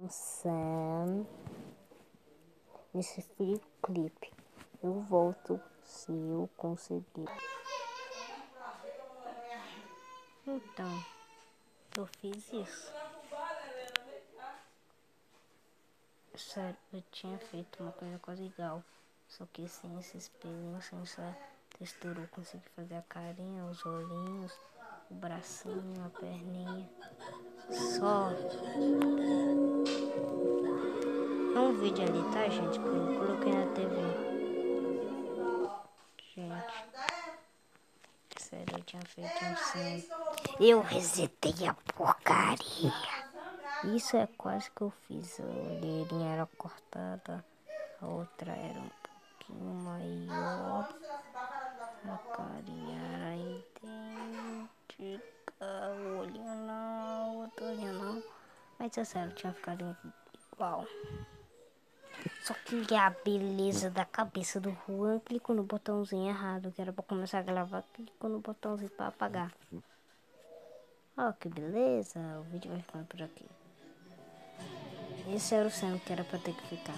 Sam, nesse clipe. Eu volto se eu conseguir. Então, eu fiz isso. Sério, eu tinha feito uma coisa quase igual. Só que sem esse espelho, sem essa textura, eu consegui fazer a carinha, os olhinhos, o bracinho, a perninha. Só. É um vídeo ali, tá, gente? Que eu coloquei na TV. Gente, sério, eu tinha feito um sim. Eu resetei a porcaria. Isso é quase que eu fiz. A olheirinha era cortada, a outra era um pouquinho maior, a carinha era idêntica, o olhinho não, o outro olhinho não. Mas é sério, tinha ficado igual. Só que a beleza da cabeça do Juan clicou no botãozinho errado, que era pra começar a gravar, clicou no botãozinho pra apagar. Ó, que beleza, o vídeo vai ficando por aqui. Esse era o ceno que era pra ter que ficar.